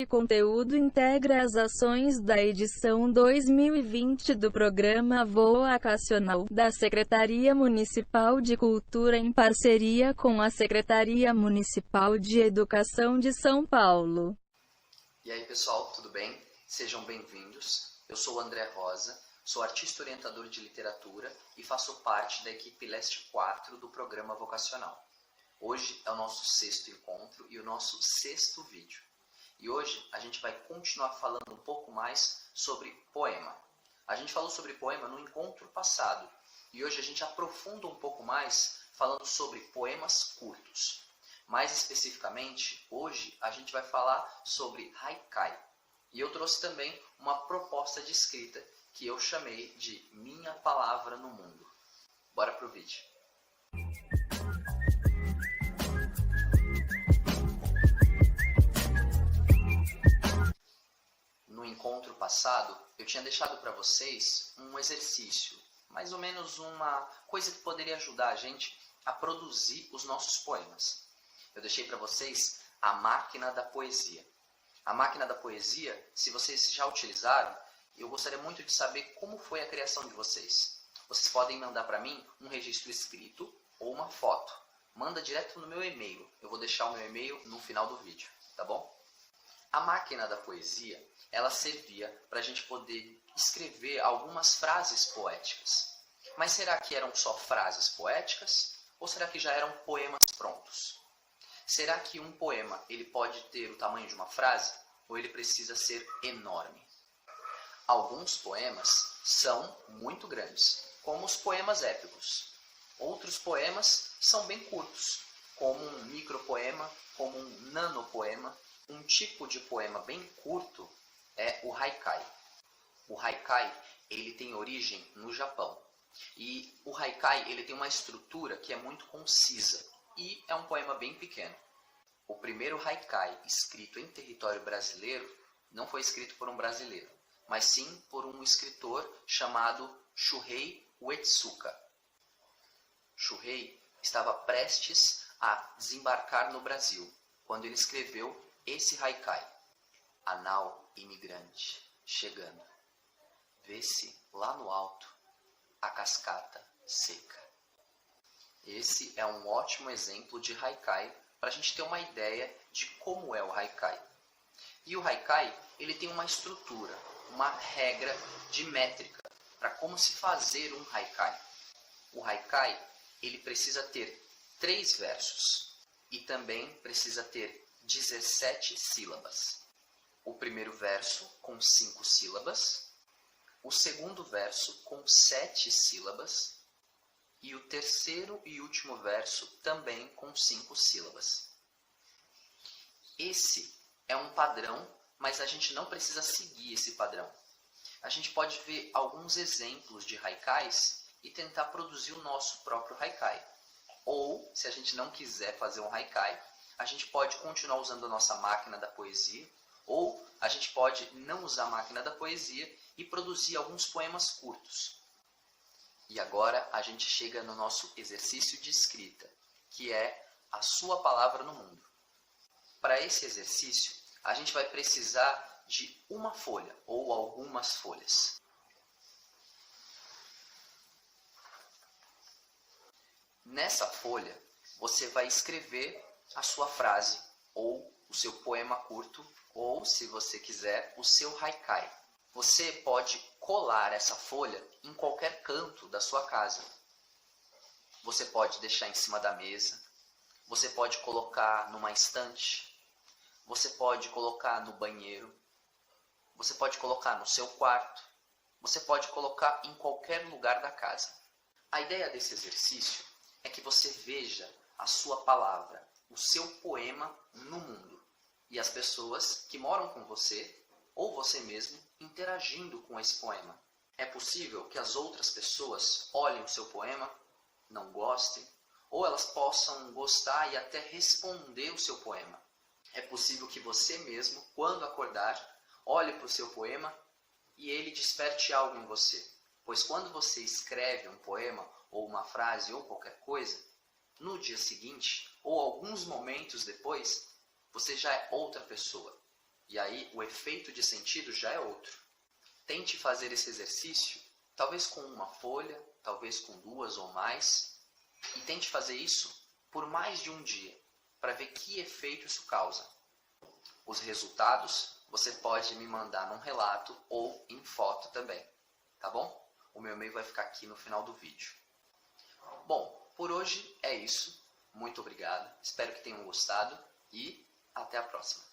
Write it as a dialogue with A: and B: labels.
A: E conteúdo integra as ações da edição 2020 do programa Vocacional da Secretaria Municipal de Cultura em parceria com a Secretaria Municipal de Educação de São Paulo.
B: E aí pessoal, tudo bem? Sejam bem-vindos. Eu sou o André Rosa, sou artista orientador de literatura e faço parte da equipe Leste 4 do programa Vocacional. Hoje é o nosso 6º encontro e o nosso 6º vídeo. E hoje a gente vai continuar falando um pouco mais sobre poema. A gente falou sobre poema no encontro passado e hoje a gente aprofunda um pouco mais falando sobre poemas curtos. Mais especificamente, hoje a gente vai falar sobre haikai. E eu trouxe também uma proposta de escrita que eu chamei de Minha Palavra no Mundo. Bora pro vídeo. No encontro passado, eu tinha deixado para vocês um exercício, mais ou menos uma coisa que poderia ajudar a gente a produzir os nossos poemas. Eu deixei para vocês a máquina da poesia. A máquina da poesia, se vocês já utilizaram, eu gostaria muito de saber como foi a criação de vocês. Vocês podem mandar para mim um registro escrito ou uma foto. Manda direto no meu e-mail. Eu vou deixar o meu e-mail no final do vídeo, tá bom? A máquina da poesia, ela servia para a gente poder escrever algumas frases poéticas. Mas será que eram só frases poéticas? Ou será que já eram poemas prontos? Será que um poema ele pode ter o tamanho de uma frase? Ou ele precisa ser enorme? Alguns poemas são muito grandes, como os poemas épicos. Outros poemas são bem curtos, como um micropoema, como um nanopoema. Um tipo de poema bem curto é o haikai. O haikai ele tem origem no Japão. E o haikai ele tem uma estrutura que é muito concisa e é um poema bem pequeno. O primeiro haikai escrito em território brasileiro não foi escrito por um brasileiro, mas sim por um escritor chamado Shuhei Uetsuka. Shuhei estava prestes a desembarcar no Brasil quando ele escreveu esse haikai. A nau imigrante chegando, vê-se lá no alto a cascata seca. Esse é um ótimo exemplo de haikai para a gente ter uma ideia de como é o haikai. E o haikai ele tem uma estrutura, uma regra de métrica para como se fazer um haikai. O haikai ele precisa ter 3 versos e também precisa ter 17 sílabas. O primeiro verso com 5 sílabas, o segundo verso com 7 sílabas e o terceiro e último verso também com 5 sílabas. Esse é um padrão, mas a gente não precisa seguir esse padrão. A gente pode ver alguns exemplos de haikais e tentar produzir o nosso próprio haikai. Ou, se a gente não quiser fazer um haikai, a gente pode continuar usando a nossa máquina da poesia, ou a gente pode não usar a máquina da poesia e produzir alguns poemas curtos. E agora a gente chega no nosso exercício de escrita, que é a sua palavra no mundo. Para esse exercício, a gente vai precisar de uma folha ou algumas folhas. Nessa folha, você vai escrever a sua frase, ou o seu poema curto, ou, se você quiser, o seu haikai. Você pode colar essa folha em qualquer canto da sua casa. Você pode deixar em cima da mesa, você pode colocar numa estante, você pode colocar no banheiro, você pode colocar no seu quarto, você pode colocar em qualquer lugar da casa. A ideia desse exercício é que você veja a sua palavra, o seu poema no mundo. E as pessoas que moram com você, ou você mesmo, interagindo com esse poema. É possível que as outras pessoas olhem o seu poema, não gostem, ou elas possam gostar e até responder o seu poema. É possível que você mesmo, quando acordar, olhe para o seu poema e ele desperte algo em você. Pois quando você escreve um poema, ou uma frase, ou qualquer coisa, no dia seguinte, ou alguns momentos depois, você já é outra pessoa. E aí o efeito de sentido já é outro. Tente fazer esse exercício, talvez com uma folha, talvez com 2 ou mais, e tente fazer isso por mais de um dia, para ver que efeito isso causa. Os resultados você pode me mandar num relato ou em foto também, tá bom? O meu e-mail vai ficar aqui no final do vídeo. Bom, por hoje é isso. Muito obrigado, espero que tenham gostado e até a próxima.